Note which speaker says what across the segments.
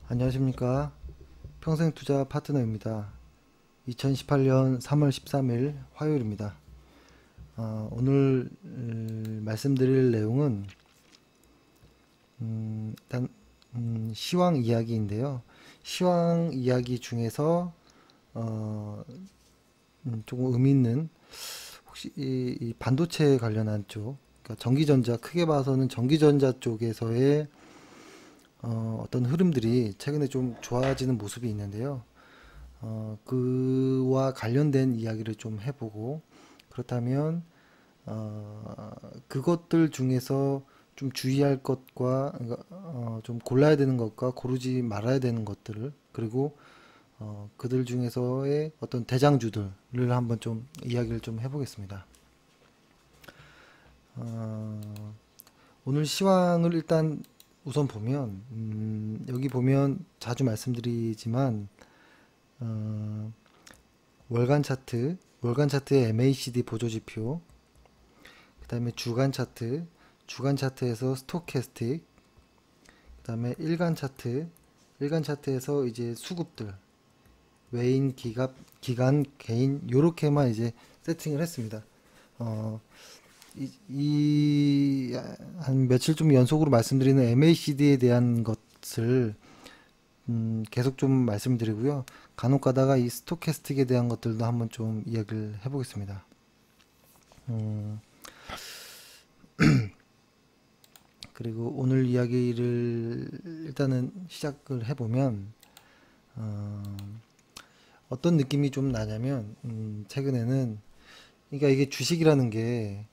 Speaker 1: 안녕하십니까. 평생투자 파트너입니다. 2018년 3월 13일 화요일입니다. 오늘 말씀드릴 내용은 일단 시황 이야기인데요. 시황 이야기 중에서 조금 의미 있는 혹시 이 반도체 관련한 쪽, 그러니까 전기전자, 크게 봐서는 전기전자 쪽에서의 어떤 흐름들이 최근에 좀 좋아지는 모습이 있는데요. 그와 관련된 이야기를 좀 해보고, 그렇다면 그것들 중에서 좀 주의할 것과 좀 골라야 되는 것과 고르지 말아야 되는 것들을, 그리고 그들 중에서의 어떤 대장주들을 한번 좀 이야기를 좀 해보겠습니다. 오늘 시황을 일단 우선 보면 여기 보면 자주 말씀드리지만 월간 차트의 MACD 보조지표, 그 다음에 주간 차트에서 스토캐스틱, 그 다음에 일간 차트에서 이제 수급들, 외인, 기간, 개인, 요렇게만 이제 세팅을 했습니다. 한 며칠 좀 연속으로 말씀드리는 MACD에 대한 것을 계속 좀 말씀드리고요. 간혹 가다가 이 스토캐스틱에 대한 것들도 한번 좀 이야기를 해보겠습니다. 그리고 오늘 이야기를 일단은 시작을 해보면 어떤 느낌이 좀 나냐면 최근에는, 그러니까 이게 주식이라는 게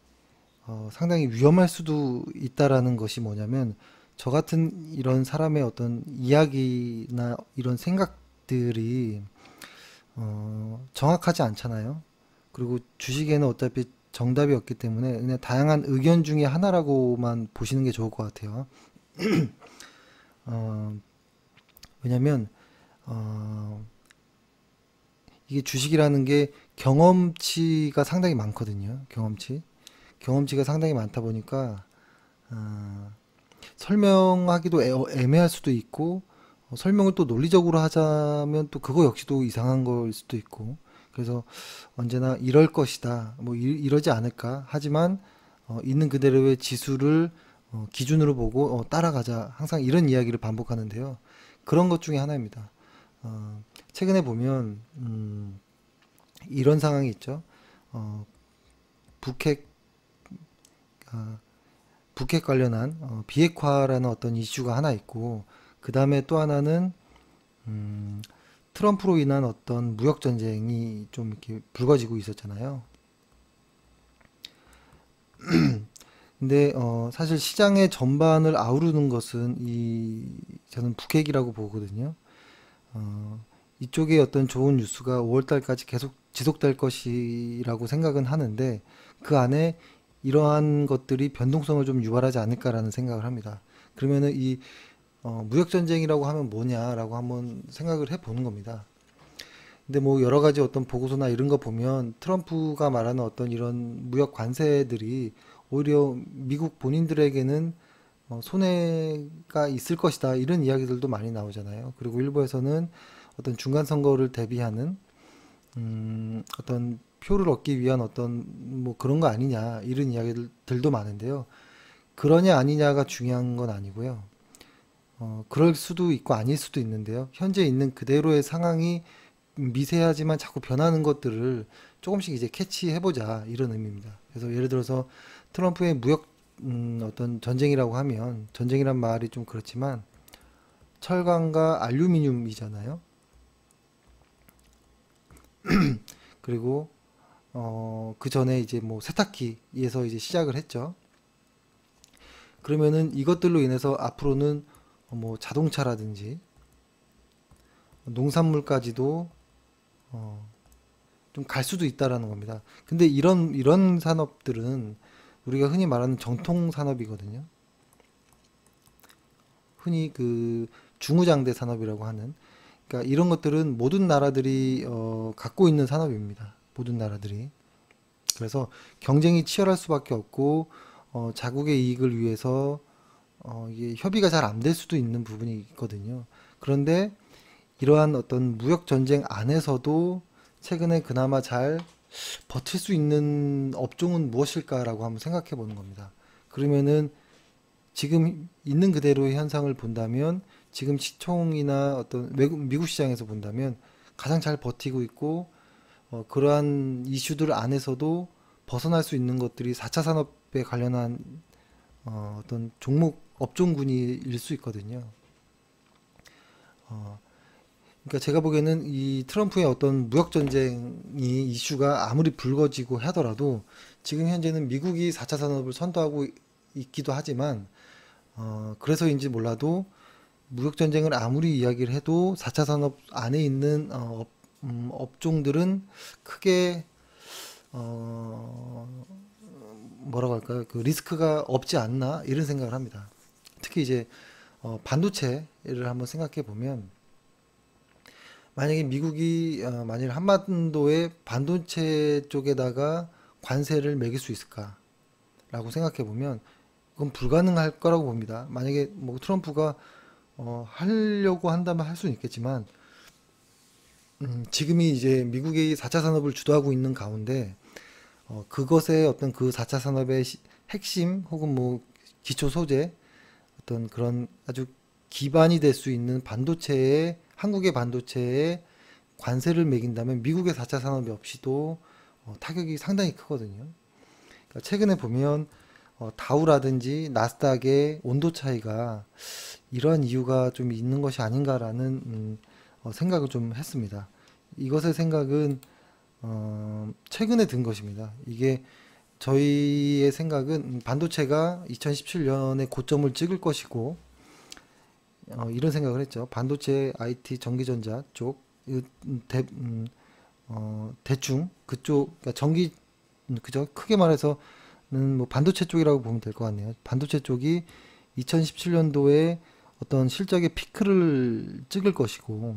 Speaker 1: 상당히 위험할 수도 있다라는 것이 뭐냐면, 저 같은 이런 사람의 어떤 이야기나 이런 생각들이 정확하지 않잖아요. 그리고 주식에는 어차피 정답이 없기 때문에 그냥 다양한 의견 중에 하나라고만 보시는 게 좋을 것 같아요. 왜냐면 이게 주식이라는 게 경험치가 상당히 많거든요. 경험치가 상당히 많다 보니까 설명하기도 애매할 수도 있고, 설명을 또 논리적으로 하자면 또 그거 역시도 이상한 걸 수도 있고, 그래서 언제나 이럴 것이다, 뭐 이러지 않을까, 하지만 있는 그대로의 지수를 기준으로 보고 따라가자, 항상 이런 이야기를 반복하는데요. 그런 것 중에 하나입니다. 최근에 보면 이런 상황이 있죠. 북핵 북핵 관련한 비핵화라는 어떤 이슈가 하나 있고, 그 다음에 또 하나는 트럼프로 인한 어떤 무역 전쟁이 좀 이렇게 불거지고 있었잖아요. 근데 사실 시장의 전반을 아우르는 것은 저는 북핵이라고 보거든요. 이쪽에 어떤 좋은 뉴스가 5월달까지 계속 지속될 것이라고 생각은 하는데, 그 안에 이러한 것들이 변동성을 좀 유발하지 않을까라는 생각을 합니다. 그러면은 이 무역전쟁이라고 하면 뭐냐라고 한번 생각을 해보는 겁니다. 근데 뭐 여러 가지 어떤 보고서나 이런 거 보면 트럼프가 말하는 어떤 이런 무역 관세들이 오히려 미국 본인들에게는 손해가 있을 것이다, 이런 이야기들도 많이 나오잖아요. 그리고 일부에서는 어떤 중간 선거를 대비하는 어떤 표를 얻기 위한 어떤 뭐 그런 거 아니냐, 이런 이야기들도 많은데요. 그러냐 아니냐가 중요한 건 아니고요. 그럴 수도 있고 아닐 수도 있는데요. 현재 있는 그대로의 상황이 미세하지만 자꾸 변하는 것들을 조금씩 이제 캐치해보자, 이런 의미입니다. 그래서 예를 들어서 트럼프의 무역 어떤 전쟁이라고 하면, 전쟁이란 말이 좀 그렇지만 철강과 알루미늄이잖아요. 그리고 그 전에 이제 뭐 세탁기에서 이제 시작을 했죠. 그러면은 이것들로 인해서 앞으로는 뭐 자동차라든지 농산물까지도 좀 갈 수도 있다라는 겁니다. 근데 이런 산업들은 우리가 흔히 말하는 정통 산업이거든요. 흔히 그 중후장대 산업이라고 하는, 그러니까 이런 것들은 모든 나라들이 갖고 있는 산업입니다. 모든 나라들이. 그래서 경쟁이 치열할 수밖에 없고 자국의 이익을 위해서 이게 협의가 잘 안 될 수도 있는 부분이 있거든요. 그런데 이러한 어떤 무역 전쟁 안에서도 최근에 그나마 잘 버틸 수 있는 업종은 무엇일까라고 한번 생각해 보는 겁니다. 그러면은 지금 있는 그대로의 현상을 본다면 지금 시총이나 어떤 미국 시장에서 본다면 가장 잘 버티고 있고 그러한 이슈들 안에서도 벗어날 수 있는 것들이 4차 산업에 관련한 어떤 종목 업종군일 수 있거든요. 어, 그러니까 제가 보기에는 이 트럼프의 어떤 무역 전쟁이 이슈가 아무리 불거지고 하더라도 지금 현재는 미국이 4차 산업을 선도하고 있기도 하지만 그래서인지 몰라도 무역 전쟁을 아무리 이야기를 해도 4차 산업 안에 있는 업종들은 크게 어, 뭐라고 할까요? 그 리스크가 없지 않나 이런 생각을 합니다. 특히 이제 반도체를 한번 생각해 보면 만약에 미국이 만일 한반도의 반도체 쪽에다가 관세를 매길 수 있을까라고 생각해 보면 그건 불가능할 거라고 봅니다. 만약에 뭐 트럼프가 하려고 한다면 할 수는 있겠지만 지금이 이제 미국이 4차 산업을 주도하고 있는 가운데 그것의 어떤 그 4차 산업의 핵심 혹은 뭐 기초 소재 어떤 그런 아주 기반이 될 수 있는 반도체에 한국의 반도체에 관세를 매긴다면 미국의 4차 산업이 없이도 타격이 상당히 크거든요. 그러니까 최근에 보면 다우라든지 나스닥의 온도 차이가 이러한 이유가 좀 있는 것이 아닌가라는 생각을 좀 했습니다. 이것의 생각은 최근에 든 것입니다. 이게 저희의 생각은 반도체가 2017년에 고점을 찍을 것이고 이런 생각을 했죠. 반도체, IT, 전기전자 쪽 대충 그쪽 그러니까 전기 그죠? 크게 말해서는 뭐 반도체 쪽이라고 보면 될 것 같네요. 반도체 쪽이 2017년도에 어떤 실적의 피크를 찍을 것이고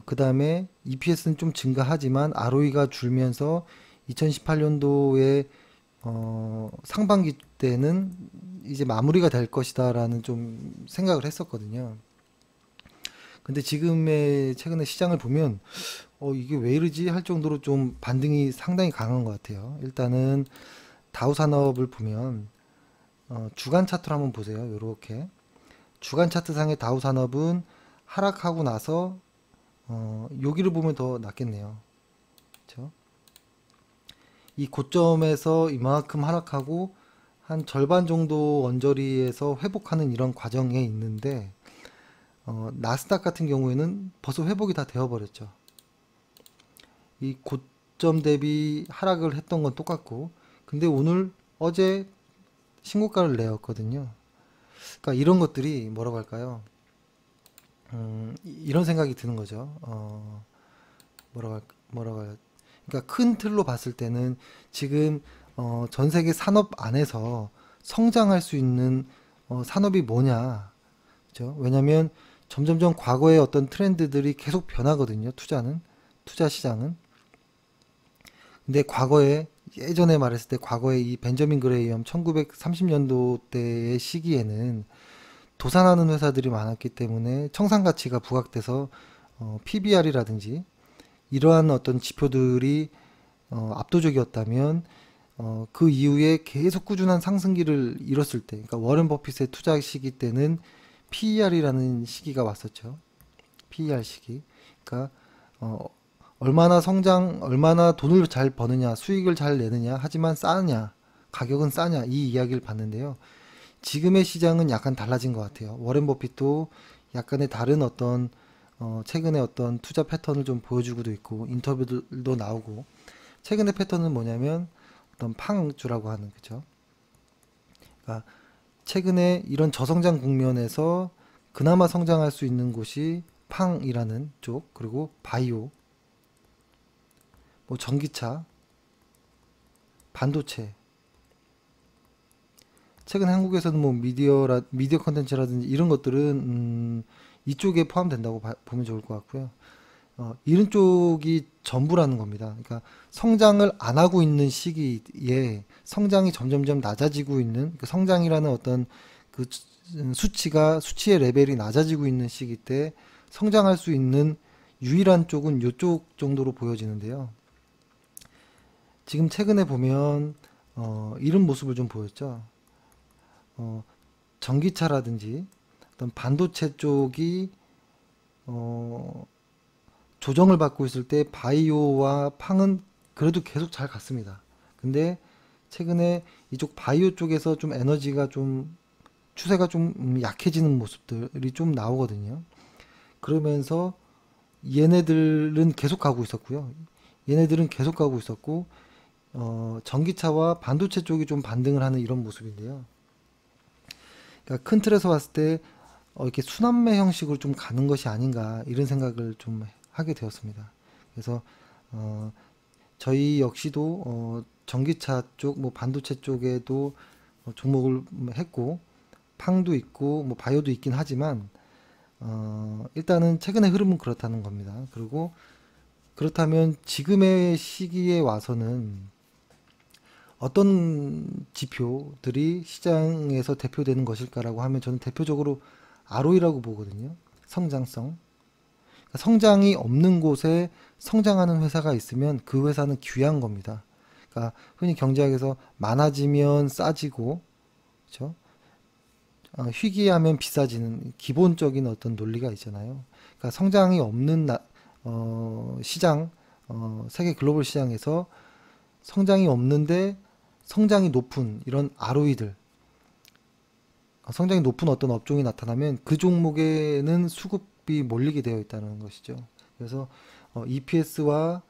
Speaker 1: 그 다음에 EPS는 좀 증가하지만 ROE가 줄면서 2018년도에 상반기 때는 이제 마무리가 될 것이다라는 좀 생각을 했었거든요. 근데 지금의 최근에 시장을 보면 이게 왜 이러지 할 정도로 좀 반등이 상당히 강한 것 같아요. 일단은 다우 산업을 보면 주간 차트로 한번 보세요. 요렇게 주간 차트상의 다우 산업은 하락하고 나서 여기를 보면 더 낫겠네요. 그렇죠? 이 고점에서 이만큼 하락하고 한 절반 정도 언저리에서 회복하는 이런 과정에 있는데 나스닥 같은 경우에는 벌써 회복이 다 되어버렸죠. 이 고점 대비 하락을 했던 건 똑같고 근데 오늘 어제 신고가를 내었거든요. 그러니까 이런 것들이 뭐라고 할까요? 이런 생각이 드는 거죠. 뭐라고 할 그러니까 큰 틀로 봤을 때는 지금 전 세계 산업 안에서 성장할 수 있는 산업이 뭐냐, 그죠? 왜냐하면 점점점 과거의 어떤 트렌드들이 계속 변하거든요. 투자 시장은. 근데 과거에 예전에 말했을 때 과거에 이 벤저민 그레이엄 1930년도 때의 시기에는 도산하는 회사들이 많았기 때문에 청산 가치가 부각돼서 PBR이라든지 이러한 어떤 지표들이 압도적이었다면 그 이후에 계속 꾸준한 상승기를 이뤘을 때, 그러니까 워렌 버핏의 투자 시기 때는 PER이라는 시기가 왔었죠. PER 시기. 그러니까 얼마나 돈을 잘 버느냐, 수익을 잘 내느냐, 하지만 싸냐, 가격은 싸냐 이 이야기를 봤는데요. 지금의 시장은 약간 달라진 것 같아요. 워렌 버핏도 약간의 다른 어떤 최근에 어떤 투자 패턴을 좀 보여주고도 있고 인터뷰도 나오고 최근의 패턴은 뭐냐면 어떤 팡주라고 하는 그죠? 그러니까 최근에 이런 저성장 국면에서 그나마 성장할 수 있는 곳이 팡이라는 쪽 그리고 바이오, 뭐 전기차, 반도체. 최근 한국에서는 뭐 미디어 컨텐츠라든지 이런 것들은 이쪽에 포함된다고 보면 좋을 것 같고요. 이런 쪽이 전부라는 겁니다. 그러니까 성장을 안 하고 있는 시기에 성장이 점점점 낮아지고 있는 그 성장이라는 어떤 그 수치의 레벨이 낮아지고 있는 시기 때 성장할 수 있는 유일한 쪽은 이쪽 정도로 보여지는데요. 지금 최근에 보면 이런 모습을 좀 보였죠. 어, 전기차라든지 어떤 반도체 쪽이 어, 조정을 받고 있을 때 바이오와 팡은 그래도 계속 잘 갔습니다. 근데 최근에 이쪽 바이오 쪽에서 좀 에너지가 좀 추세가 좀 약해지는 모습들이 좀 나오거든요. 그러면서 얘네들은 계속 가고 있었고요. 얘네들은 계속 가고 있었고 전기차와 반도체 쪽이 좀 반등을 하는 이런 모습인데요. 그러니까 큰 틀에서 봤을 때 이렇게 순환매 형식으로 좀 가는 것이 아닌가 이런 생각을 좀 하게 되었습니다. 그래서 어, 저희 역시도 전기차 쪽, 뭐 반도체 쪽에도 종목을 했고 팡도 있고 뭐 바이오도 있긴 하지만 일단은 최근의 흐름은 그렇다는 겁니다. 그리고 그렇다면 지금의 시기에 와서는 어떤 지표들이 시장에서 대표되는 것일까라고 하면 저는 대표적으로 ROE라고 보거든요. 성장성. 그러니까 성장이 없는 곳에 성장하는 회사가 있으면 그 회사는 귀한 겁니다. 그러니까 흔히 경제학에서 많아지면 싸지고, 그렇죠? 희귀하면 비싸지는 기본적인 어떤 논리가 있잖아요. 그러니까 성장이 없는 시장, 세계 글로벌 시장에서 성장이 없는데 성장이 높은 이런 ROE들, 성장이 높은 어떤 업종이 나타나면 그 종목에는 수급이 몰리게 되어 있다는 것이죠. 그래서 EPS와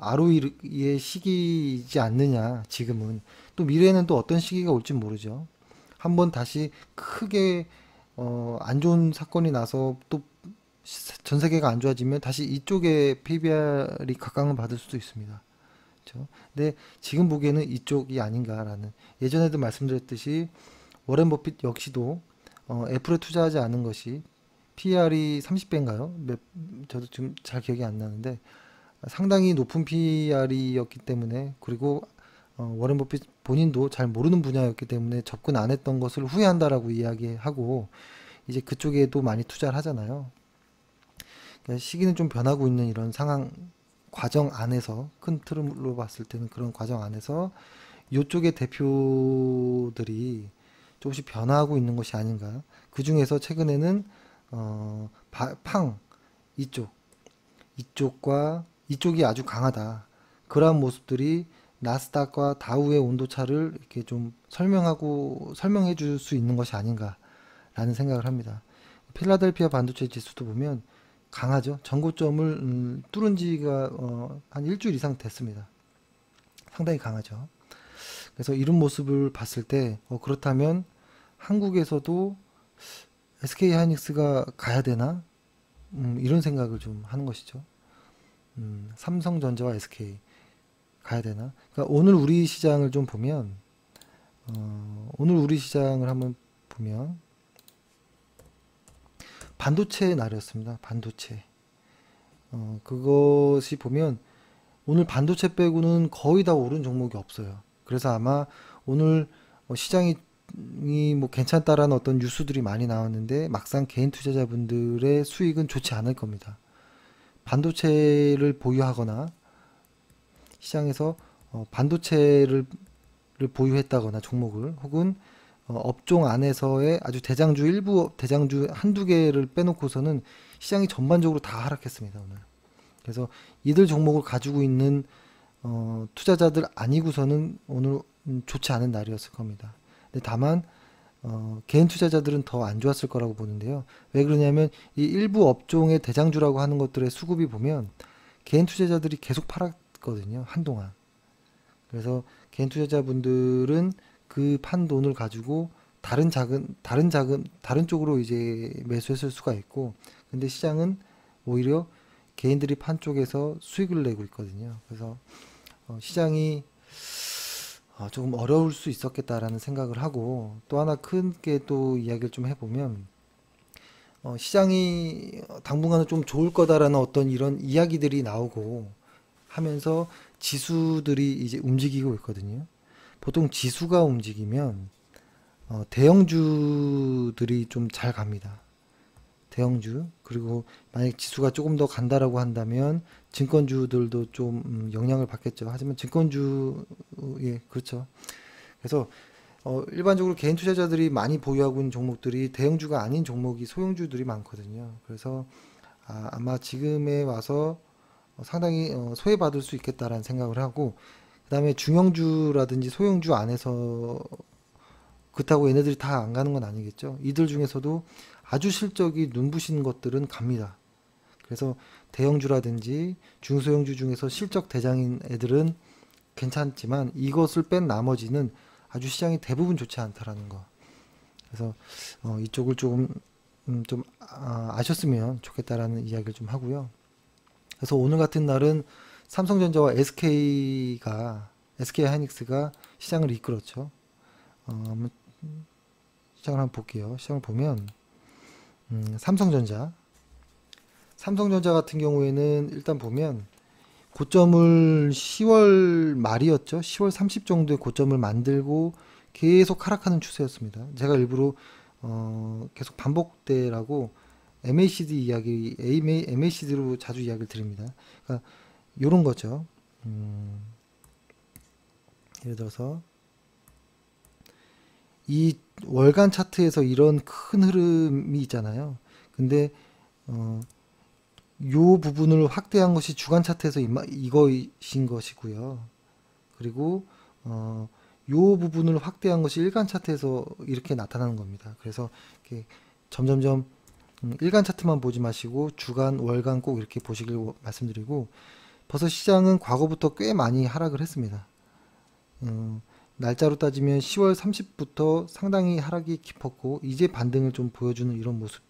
Speaker 1: ROE의 시기이지 않느냐, 지금은. 또 미래에는 또 어떤 시기가 올지 모르죠. 한번 다시 크게 안 좋은 사건이 나서 또 전 세계가 안 좋아지면 다시 이쪽에 PBR이 각광을 받을 수도 있습니다. 그렇죠? 근데 지금 보기에는 이쪽이 아닌가라는, 예전에도 말씀드렸듯이 워렌 버핏 역시도 애플에 투자하지 않은 것이 PR이 30배인가요? 저도 지금 잘 기억이 안 나는데 상당히 높은 PR이었기 때문에, 그리고 워렌 버핏 본인도 잘 모르는 분야였기 때문에 접근 안 했던 것을 후회한다라고 이야기하고 이제 그쪽에도 많이 투자를 하잖아요. 그러니까 시기는 좀 변하고 있는 이런 상황 과정 안에서, 큰 틀로 봤을 때는 그런 과정 안에서 이쪽의 대표들이 조금씩 변화하고 있는 것이 아닌가. 그 중에서 최근에는 팡 이쪽 이쪽이 아주 강하다. 그러한 모습들이 나스닥과 다우의 온도차를 이렇게 좀 설명해 줄 수 있는 것이 아닌가라는 생각을 합니다. 필라델피아 반도체 지수도 보면 강하죠. 전고점을 뚫은 지가 한 일주일 이상 됐습니다. 상당히 강하죠. 그래서 이런 모습을 봤을 때 그렇다면 한국에서도 SK 하이닉스가 가야 되나? 이런 생각을 좀 하는 것이죠. 삼성전자와 SK 가야 되나? 그러니까 오늘 우리 시장을 좀 보면 오늘 우리 시장을 한번 보면 반도체 날이었습니다. 반도체. 그것이 보면 오늘 반도체 빼고는 거의 다 오른 종목이 없어요. 그래서 아마 오늘 시장이 뭐 괜찮다라는 어떤 뉴스들이 많이 나왔는데 막상 개인 투자자분들의 수익은 좋지 않을 겁니다. 반도체를 보유하거나 시장에서 반도체를 보유했다거나 종목을, 혹은 업종 안에서의 아주 대장주, 일부 대장주 한두 개를 빼놓고서는 시장이 전반적으로 다 하락했습니다, 오늘. 그래서 이들 종목을 가지고 있는 투자자들 아니고서는 오늘 좋지 않은 날이었을 겁니다. 근데 다만 개인 투자자들은 더 안 좋았을 거라고 보는데요. 왜 그러냐면 이 일부 업종의 대장주라고 하는 것들의 수급이 보면 개인 투자자들이 계속 팔았거든요, 한동안. 그래서 개인 투자자분들은 그 판 돈을 가지고 다른 쪽으로 이제 매수했을 수가 있고, 근데 시장은 오히려 개인들이 판 쪽에서 수익을 내고 있거든요. 그래서 시장이 조금 어려울 수 있었겠다라는 생각을 하고, 또 하나 큰 게 또 이야기를 좀 해보면 시장이 당분간은 좀 좋을 거다라는 어떤 이런 이야기들이 나오고 하면서 지수들이 이제 움직이고 있거든요. 보통 지수가 움직이면 대형주들이 좀 잘 갑니다. 대형주. 그리고 만약 지수가 조금 더 간다라고 한다면 증권주들도 좀 영향을 받겠죠. 하지만 증권주, 예, 그렇죠. 그래서 일반적으로 개인 투자자들이 많이 보유하고 있는 종목들이 대형주가 아닌 종목이 소형주들이 많거든요. 그래서 아마 지금에 와서 상당히 소외받을 수 있겠다라는 생각을 하고, 그 다음에 중형주라든지 소형주 안에서 그렇다고 얘네들이 다 안 가는 건 아니겠죠. 이들 중에서도 아주 실적이 눈부신 것들은 갑니다. 그래서 대형주라든지 중소형주 중에서 실적 대장인 애들은 괜찮지만 이것을 뺀 나머지는 아주 시장이 대부분 좋지 않다라는 거. 그래서 이쪽을 조금 아셨으면 좋겠다라는 이야기를 좀 하고요. 그래서 오늘 같은 날은 삼성전자와 SK 하이닉스가 시장을 이끌었죠. 한번 시장을 한번 볼게요. 시장을 보면 삼성전자 같은 경우에는 일단 보면 고점을 10월 말이었죠. 10월 30 정도의 고점을 만들고 계속 하락하는 추세였습니다. 제가 일부러 계속 반복되라고 MACD로 자주 이야기를 드립니다. 그러니까 요런 거죠. 예를 들어서 이 월간 차트에서 이런 큰 흐름이 있잖아요. 근데 요 부분을 확대한 것이 주간 차트에서 이것인 것이고요. 그리고 요 부분을 확대한 것이 일간 차트에서 이렇게 나타나는 겁니다. 그래서 이렇게 점점점 일간 차트만 보지 마시고 주간, 월간 꼭 이렇게 보시길 말씀드리고, 벌써 시장은 과거부터 꽤 많이 하락을 했습니다. 날짜로 따지면 10월 30부터 상당히 하락이 깊었고 이제 반등을 좀 보여주는 이런 모습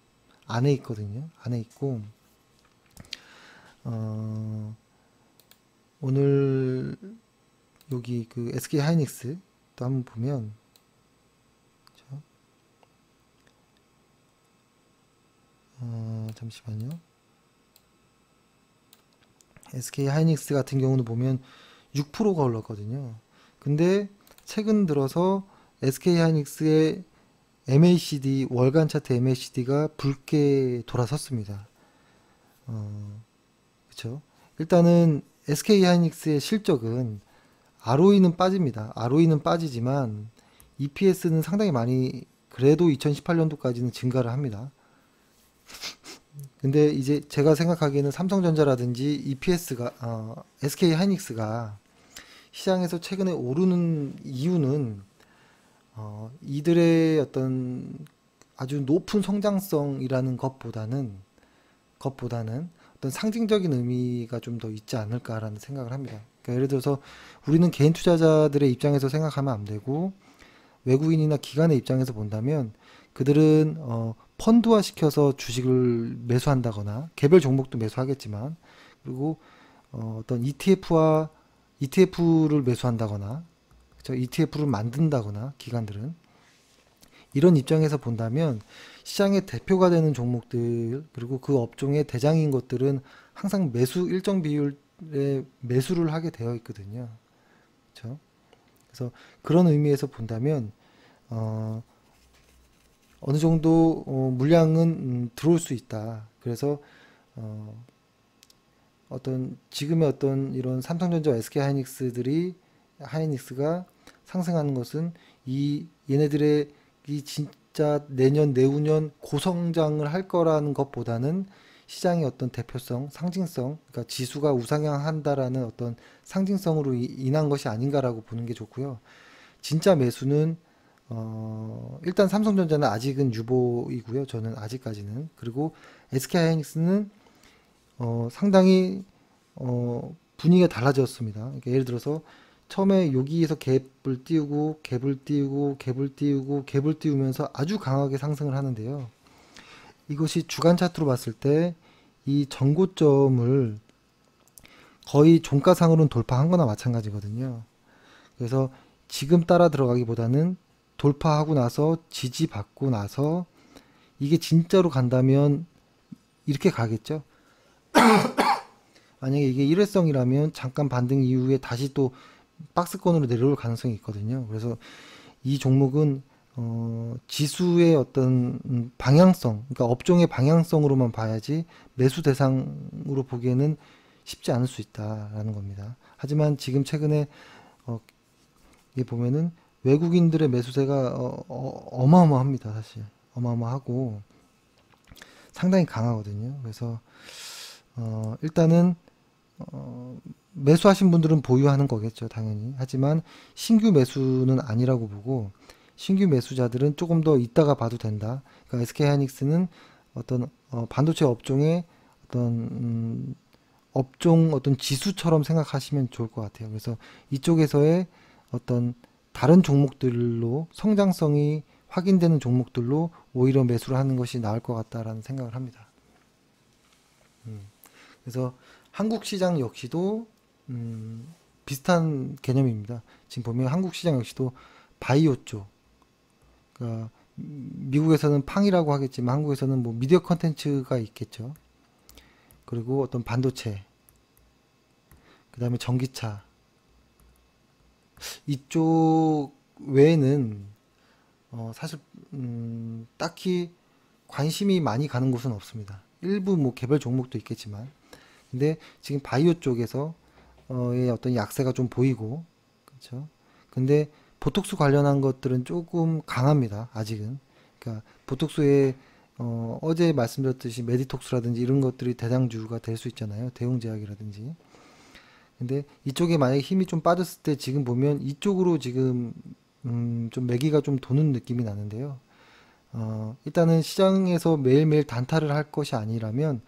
Speaker 1: 안에 있거든요. 안에 있고 오늘 여기 그 SK 하이닉스 또 한번 보면 잠시만요. SK 하이닉스 같은 경우는 보면 6%가 올랐거든요. 근데 최근 들어서 SK 하이닉스의 MACD 월간 차트 MACD가 붉게 돌아섰습니다. 그렇죠. 일단은 SK 하이닉스의 실적은 ROE는 빠집니다. ROE는 빠지지만 EPS는 상당히 많이 그래도 2018년도까지는 증가를 합니다. 근데 이제 제가 생각하기에는 삼성전자라든지 SK 하이닉스가 시장에서 최근에 오르는 이유는 이들의 어떤 아주 높은 성장성이라는 것보다는 어떤 상징적인 의미가 좀 더 있지 않을까라는 생각을 합니다. 그러니까 예를 들어서 우리는 개인 투자자들의 입장에서 생각하면 안 되고 외국인이나 기관의 입장에서 본다면 그들은 펀드화 시켜서 주식을 매수한다거나 개별 종목도 매수하겠지만, 그리고 어떤 ETF를 매수한다거나, 그렇죠? ETF를 만든다거나 기관들은 이런 입장에서 본다면 시장의 대표가 되는 종목들 그리고 그 업종의 대장인 것들은 항상 일정 비율의 매수를 하게 되어 있거든요. 그렇죠? 그래서 그런 의미에서 본다면 어느 정도 물량은 들어올 수 있다. 그래서 지금의 어떤 이런 삼성전자, SK 하이닉스가 상승하는 것은 얘네들의 이 진짜 내년, 내후년 고성장을 할 거라는 것보다는 시장의 어떤 대표성, 상징성, 그러니까 지수가 우상향한다라는 어떤 상징성으로 인한 것이 아닌가라고 보는 게 좋고요. 진짜 매수는 일단 삼성전자는 아직은 유보이고요. 저는 아직까지는. 그리고 SK 하이닉스는 상당히 분위기가 달라졌습니다. 그러니까 예를 들어서 처음에 여기에서 갭을 띄우고 갭을 띄우면서 아주 강하게 상승을 하는데요. 이것이 주간 차트로 봤을 때 이 전고점을 거의 종가상으로는 돌파한 거나 마찬가지거든요. 그래서 지금 따라 들어가기보다는 돌파하고 나서 지지받고 나서 이게 진짜로 간다면 이렇게 가겠죠. 만약에 이게 일회성이라면 잠깐 반등 이후에 다시 또 박스권으로 내려올 가능성이 있거든요. 그래서 이 종목은 지수의 어떤 방향성, 그러니까 업종의 방향성으로만 봐야지 매수 대상으로 보기에는 쉽지 않을 수 있다라는 겁니다. 하지만 지금 최근에 이게 보면은 외국인들의 매수세가 어마어마합니다. 사실 어마어마하고 상당히 강하거든요. 그래서 일단은 매수하신 분들은 보유하는 거겠죠, 당연히. 하지만 신규 매수는 아니라고 보고 신규 매수자들은 조금 더 이따가 봐도 된다. 그러니까 SK하이닉스는 어떤 반도체 업종의 어떤 업종 어떤 지수처럼 생각하시면 좋을 것 같아요. 그래서 이쪽에서의 어떤 다른 종목들로 성장성이 확인되는 종목들로 오히려 매수를 하는 것이 나을 것 같다라는 생각을 합니다. 그래서 한국 시장 역시도 비슷한 개념입니다. 지금 보면 한국 시장 역시도 바이오 쪽, 그러니까 미국에서는 팡이라고 하겠지만 한국에서는 뭐 미디어 컨텐츠가 있겠죠. 그리고 어떤 반도체, 그 다음에 전기차, 이쪽 외에는 사실 딱히 관심이 많이 가는 곳은 없습니다. 일부 뭐 개별 종목도 있겠지만, 근데 지금 바이오 쪽에서 의 어떤 약세가 좀 보이고, 그렇죠? 근데 보톡스 관련한 것들은 조금 강합니다. 아직은. 그러니까 보톡스에 어제 말씀드렸듯이 메디톡스라든지 이런 것들이 대장주가 될 수 있잖아요. 대웅제약이라든지. 근데 이쪽에 만약에 힘이 좀 빠졌을 때 지금 보면 이쪽으로 지금 좀 매기가 좀 도는 느낌이 나는데요. 일단은 시장에서 매일매일 단타를 할 것이 아니라면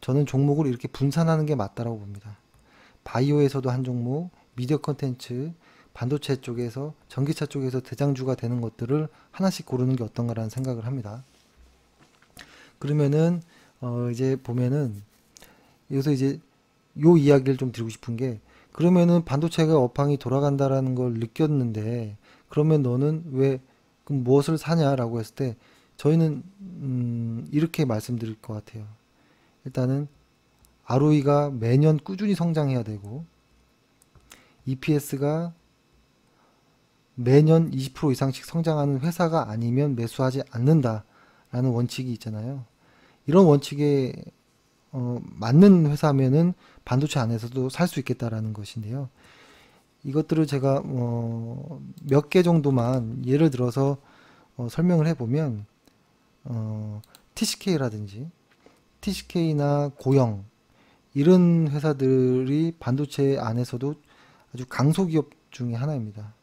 Speaker 1: 저는 종목을 이렇게 분산하는 게 맞다라고 봅니다. 바이오에서도 한 종목, 미디어 컨텐츠, 반도체 쪽에서, 전기차 쪽에서 대장주가 되는 것들을 하나씩 고르는 게 어떤가라는 생각을 합니다. 그러면은 이제 보면은 여기서 이제 요 이야기를 좀 드리고 싶은 게, 그러면은 반도체가 업황이 돌아간다라는 걸 느꼈는데 그러면 너는 왜 그럼 무엇을 사냐라고 했을 때 저희는 이렇게 말씀드릴 것 같아요. 일단은 ROE가 매년 꾸준히 성장해야 되고 EPS가 매년 20% 이상씩 성장하는 회사가 아니면 매수하지 않는다라는 원칙이 있잖아요. 이런 원칙에 맞는 회사면은 반도체 안에서도 살 수 있겠다라는 것인데요. 이것들을 제가 몇 개 정도만 예를 들어서 설명을 해보면 TCK라든지 TCK나 고영 이런 회사들이 반도체 안에서도 아주 강소기업 중에 하나입니다.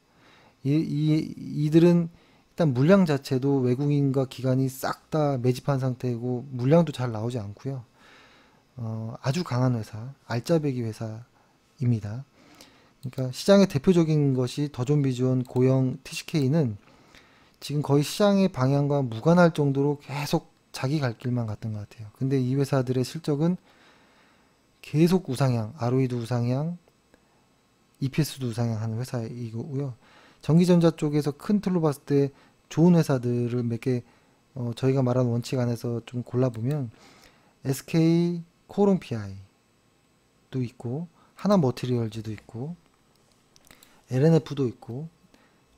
Speaker 1: 이들은 일단 물량 자체도 외국인과 기관이 싹 다 매집한 상태이고 물량도 잘 나오지 않고요. 아주 강한 회사, 알짜배기 회사입니다. 그러니까 시장의 대표적인 것이 더존비전, 고영, TCK는 지금 거의 시장의 방향과 무관할 정도로 계속 자기 갈 길만 갔던 것 같아요. 근데 이 회사들의 실적은 계속 우상향, ROE도 우상향, EPS도 우상향 하는 회사이고요. 전기전자 쪽에서 큰 틀로 봤을 때 좋은 회사들을 몇 개 저희가 말한 원칙 안에서 좀 골라보면 SK 코론 PI도 있고 하나 머티리얼즈도 있고 LNF도 있고,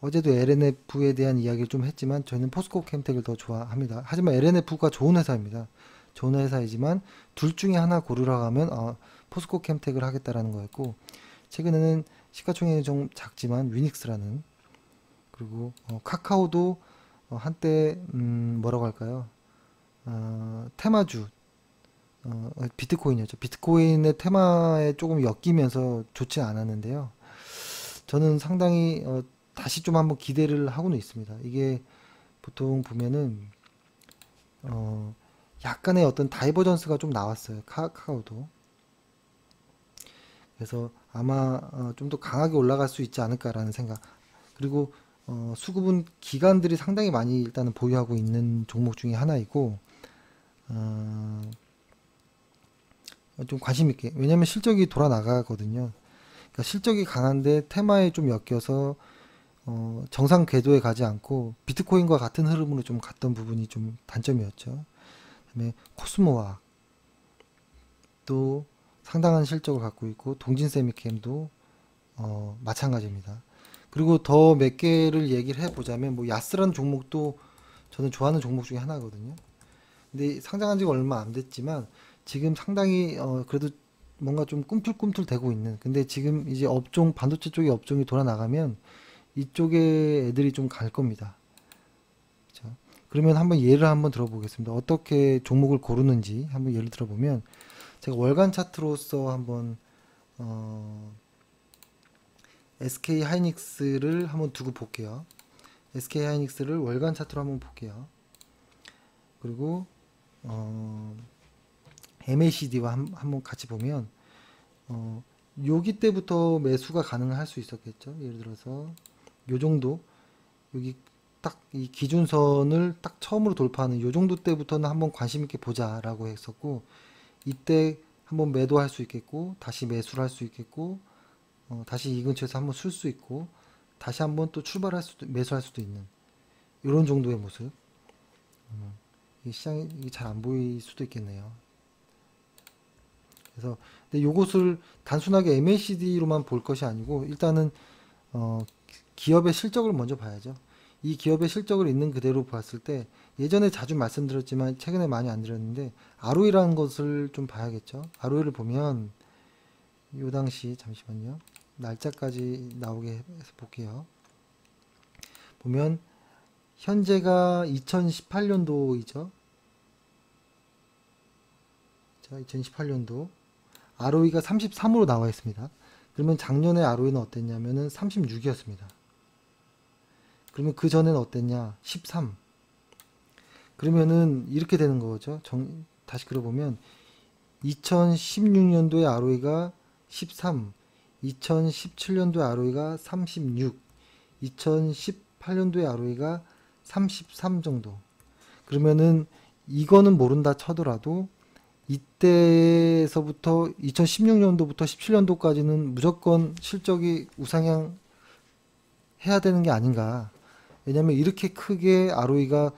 Speaker 1: 어제도 LNF에 대한 이야기를 좀 했지만 저희는 포스코 캠텍을 더 좋아합니다. 하지만 LNF가 좋은 회사입니다. 좋은 회사이지만 둘 중에 하나 고르라고 하면 포스코 캠텍을 하겠다라는 거였고, 최근에는 시가총액이 좀 작지만 위닉스라는, 그리고 카카오도 한때 뭐라고 할까요? 테마주, 비트코인이었죠. 비트코인의 테마에 조금 엮이면서 좋지 않았는데요. 저는 상당히 다시 좀 한번 기대를 하고는 있습니다. 이게 보통 보면은 약간의 어떤 다이버전스가 좀 나왔어요. 카카오도. 그래서 아마 좀 더 강하게 올라갈 수 있지 않을까라는 생각. 그리고 수급은 기관들이 상당히 많이 일단은 보유하고 있는 종목 중에 하나이고, 좀 관심 있게. 왜냐면 실적이 돌아 나가거든요. 그러니까 실적이 강한데 테마에 좀 엮여서 정상 궤도에 가지 않고 비트코인과 같은 흐름으로 좀 갔던 부분이 좀 단점이었죠. 그다음에 코스모와 또 상당한 실적을 갖고 있고 동진세미캠도 마찬가지입니다. 그리고 더 몇 개를 얘기를 해보자면 뭐 야스라는 종목도 저는 좋아하는 종목 중에 하나거든요. 근데 상장한 지가 얼마 안 됐지만 지금 상당히 그래도 뭔가 좀 꿈틀꿈틀 되고 있는, 근데 지금 이제 업종 반도체 쪽의 업종이 돌아 나가면 이쪽에 애들이 좀 갈 겁니다. 그렇죠? 그러면 한번 예를 한번 들어보겠습니다. 어떻게 종목을 고르는지 한번 예를 들어보면 제가 월간 차트로서 한번 SK 하이닉스를 한번 두고 볼게요. SK 하이닉스를 월간 차트로 한번 볼게요. 그리고 MACD와 한번 같이 보면 여기 때부터 매수가 가능할 수 있었겠죠. 예를 들어서 요 정도, 여기 딱 이 기준선을 딱 처음으로 돌파하는 요 정도 때부터는 한번 관심 있게 보자라고 했었고, 이때 한번 매도할 수 있겠고 다시 매수를 할 수 있겠고 다시 이 근처에서 한번 쓸 수 있고 다시 한번 또 출발할 수도, 매수할 수도 있는 이런 정도의 모습. 이 시장이 잘 안 보일 수도 있겠네요. 그래서 근데 요것을 단순하게 MACD로만 볼 것이 아니고 일단은 기업의 실적을 먼저 봐야죠. 이 기업의 실적을 있는 그대로 봤을 때 예전에 자주 말씀드렸지만 최근에 많이 안 드렸는데 ROE라는 것을 좀 봐야겠죠. ROE를 보면 요 당시, 잠시만요, 날짜까지 나오게 해서 볼게요. 보면 현재가 2018년도이죠. 자, 2018년도 ROE가 33으로 나와 있습니다. 그러면 작년에 ROE는 어땠냐면은 36이었습니다. 그러면 그 전에는 어땠냐? 13. 그러면은 이렇게 되는 거죠. 다시 그려보면 2016년도에 ROE가 13, 2017년도에 ROE가 36, 2018년도에 ROE가 33 정도. 그러면은 이거는 모른다 쳐더라도 이때서부터 2016년도부터 17년도까지는 무조건 실적이 우상향 해야 되는 게 아닌가. 왜냐면 이렇게 크게 ROE가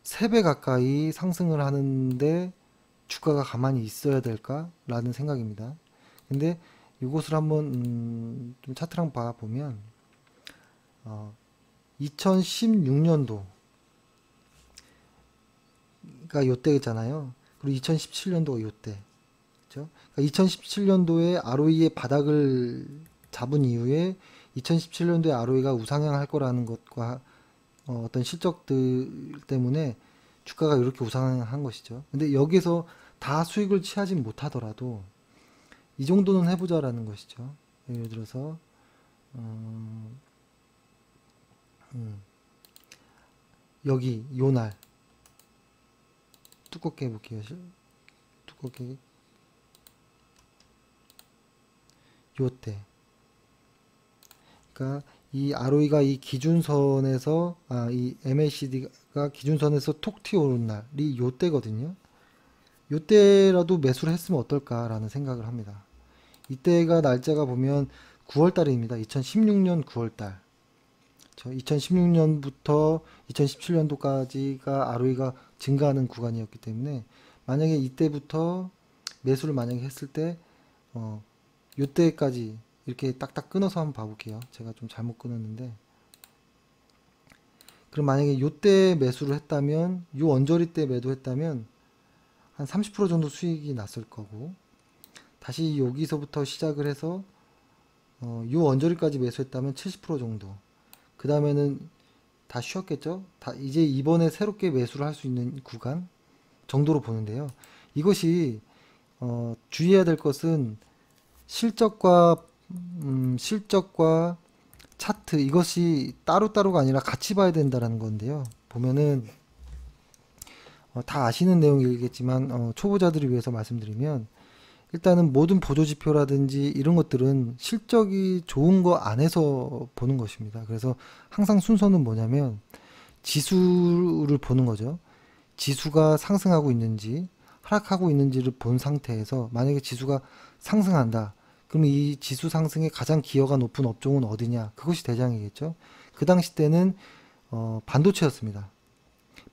Speaker 1: 3배 가까이 상승을 하는데 주가가 가만히 있어야 될까라는 생각입니다. 근데 이것을 한번 좀 차트랑 봐보면 2016년도가 요때잖아요. 그리고 2017년도가 요때. 그렇죠? 그러니까 2017년도에 ROE의 바닥을 잡은 이후에 2017년도에 ROE가 우상향할 거라는 것과 어떤 실적들 때문에 주가가 이렇게 우상향한 것이죠. 근데 여기서 다 수익을 취하지 못하더라도 이 정도는 해보자라는 것이죠. 예를 들어서 여기 요날 두껍게 해볼게요. 두껍게 요때. 그러니까 이 ROE가 이 기준선에서 이 MACD가 기준선에서 톡 튀어오른 날이 요때거든요. 요때라도 매수를 했으면 어떨까라는 생각을 합니다. 이때가 날짜가 보면 9월달입니다. 2016년 9월달. 2016년부터 2017년도까지가 ROE가 증가하는 구간이었기 때문에 만약에 이때부터 매수를 만약에 했을 때 요때까지 이렇게 딱딱 끊어서 한번 봐볼게요. 제가 좀 잘못 끊었는데, 그럼 만약에 요때 매수를 했다면, 요 언저리 때 매도했다면 한 30% 정도 수익이 났을 거고, 다시 여기서부터 시작을 해서 요 언저리까지 매수했다면 70% 정도. 그 다음에는 다 쉬었겠죠. 이제 이번에 새롭게 매수를 할 수 있는 구간 정도로 보는데요. 이것이 주의해야 될 것은 실적과 차트, 이것이 따로따로가 아니라 같이 봐야 된다는 건데요. 보면은 다 아시는 내용이겠지만 초보자들을 위해서 말씀드리면, 일단은 모든 보조지표라든지 이런 것들은 실적이 좋은 거 안에서 보는 것입니다. 그래서 항상 순서는 뭐냐면 지수를 보는 거죠. 지수가 상승하고 있는지 하락하고 있는지를 본 상태에서 만약에 지수가 상승한다. 그럼 이 지수 상승에 가장 기여가 높은 업종은 어디냐? 그것이 대장이겠죠. 그 당시 때는 반도체였습니다.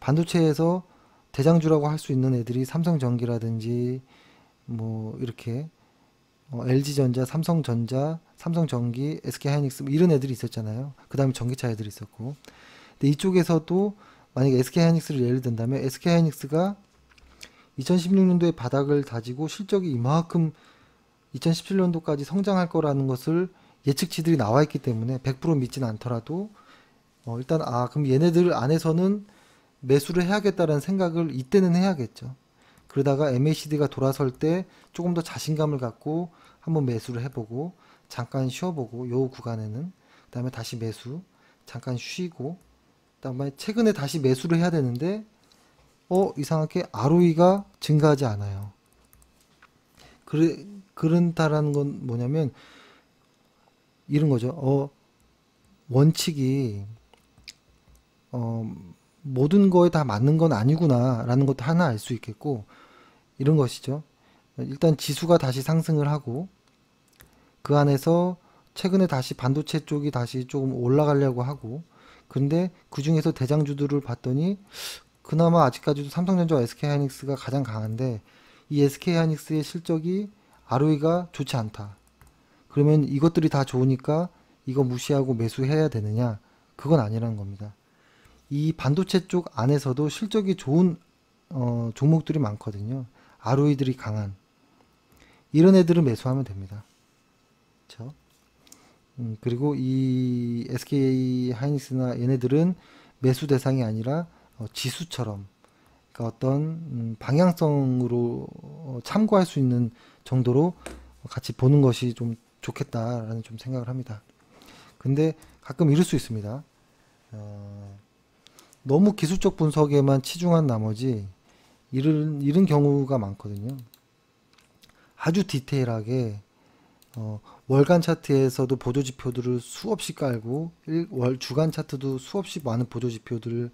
Speaker 1: 반도체에서 대장주라고 할 수 있는 애들이 삼성전기라든지 뭐 이렇게 LG전자, 삼성전자, 삼성전기, SK하이닉스 뭐 이런 애들이 있었잖아요. 그 다음에 전기차 애들이 있었고. 근데 이쪽에서도 만약에 SK하이닉스를 예를 든다면 SK하이닉스가 2016년도에 바닥을 다지고 실적이 이만큼 2017년도까지 성장할 거라는 것을 예측치들이 나와 있기 때문에 100% 믿지는 않더라도 일단 그럼 얘네들 안에서는 매수를 해야겠다라는 생각을 이때는 해야겠죠. 그러다가 MACD가 돌아설 때 조금 더 자신감을 갖고 한번 매수를 해보고 잠깐 쉬어보고 요 구간에는 그다음에 다시 매수 잠깐 쉬고 그다음에 최근에 다시 매수를 해야 되는데 이상하게 ROE가 증가하지 않아요. 그런다라는 건 뭐냐면 이런 거죠. 원칙이 모든 거에 다 맞는 건 아니구나 라는 것도 하나 알 수 있겠고 이런 것이죠. 일단 지수가 다시 상승을 하고 그 안에서 최근에 다시 반도체 쪽이 다시 조금 올라가려고 하고 근데 그 중에서 대장주들을 봤더니 그나마 아직까지도 삼성전자와 SK하이닉스가 가장 강한데 이 SK하이닉스의 실적이 ROE가 좋지 않다. 그러면 이것들이 다 좋으니까 이거 무시하고 매수해야 되느냐? 그건 아니라는 겁니다. 이 반도체 쪽 안에서도 실적이 좋은 종목들이 많거든요. ROE들이 강한 이런 애들은 매수하면 됩니다. 그렇죠? 그리고 이 SK 하이닉스나 얘네들은 매수 대상이 아니라 지수처럼 그러니까 어떤 방향성으로 참고할 수 있는 정도로 같이 보는 것이 좀 좋겠다라는 좀 생각을 합니다. 근데 가끔 이럴 수 있습니다. 너무 기술적 분석에만 치중한 나머지 이런 경우가 많거든요. 아주 디테일하게 월간 차트에서도 보조지표들을 수없이 깔고 주간 차트도 수없이 많은 보조지표들을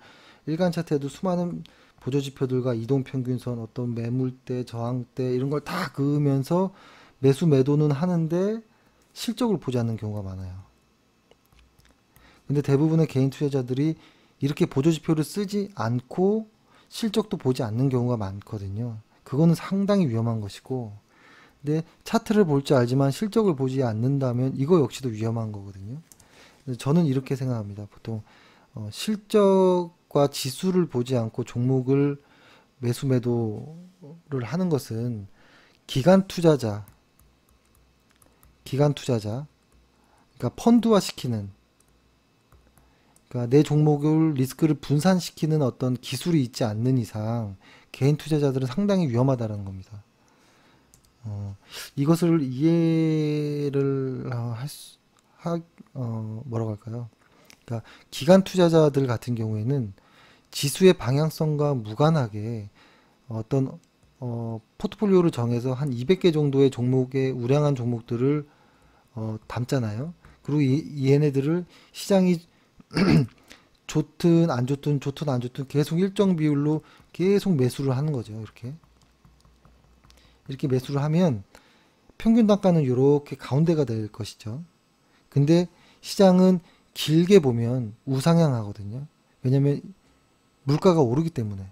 Speaker 1: 일간 차트에도 수많은 보조지표들과 이동평균선 어떤 매물대 저항대 이런 걸 다 그으면서 매수 매도는 하는데 실적을 보지 않는 경우가 많아요. 근데 대부분의 개인 투자자들이 이렇게 보조지표를 쓰지 않고 실적도 보지 않는 경우가 많거든요. 그거는 상당히 위험한 것이고 근데 차트를 볼 줄 알지만 실적을 보지 않는다면 이거 역시도 위험한 거거든요. 저는 이렇게 생각합니다. 보통 실적과 지수를 보지 않고 종목을 매수 매도를 하는 것은 기관 투자자 그러니까 펀드화 시키는 그러니까 내 종목을 리스크를 분산시키는 어떤 기술이 있지 않는 이상 개인 투자자들은 상당히 위험하다는 겁니다. 이것을 이해를 뭐라고 할까요? 그러니까 기관 투자자들 같은 경우에는 지수의 방향성과 무관하게 어떤 포트폴리오를 정해서 한 200개 정도의 종목의 우량한 종목들을 담잖아요. 그리고 얘네들을 시장이 좋든 안 좋든 계속 일정 비율로 계속 매수를 하는 거죠. 이렇게 매수를 하면 평균 단가는 이렇게 가운데가 될 것이죠. 근데 시장은 길게 보면 우상향하거든요. 왜냐면 물가가 오르기 때문에.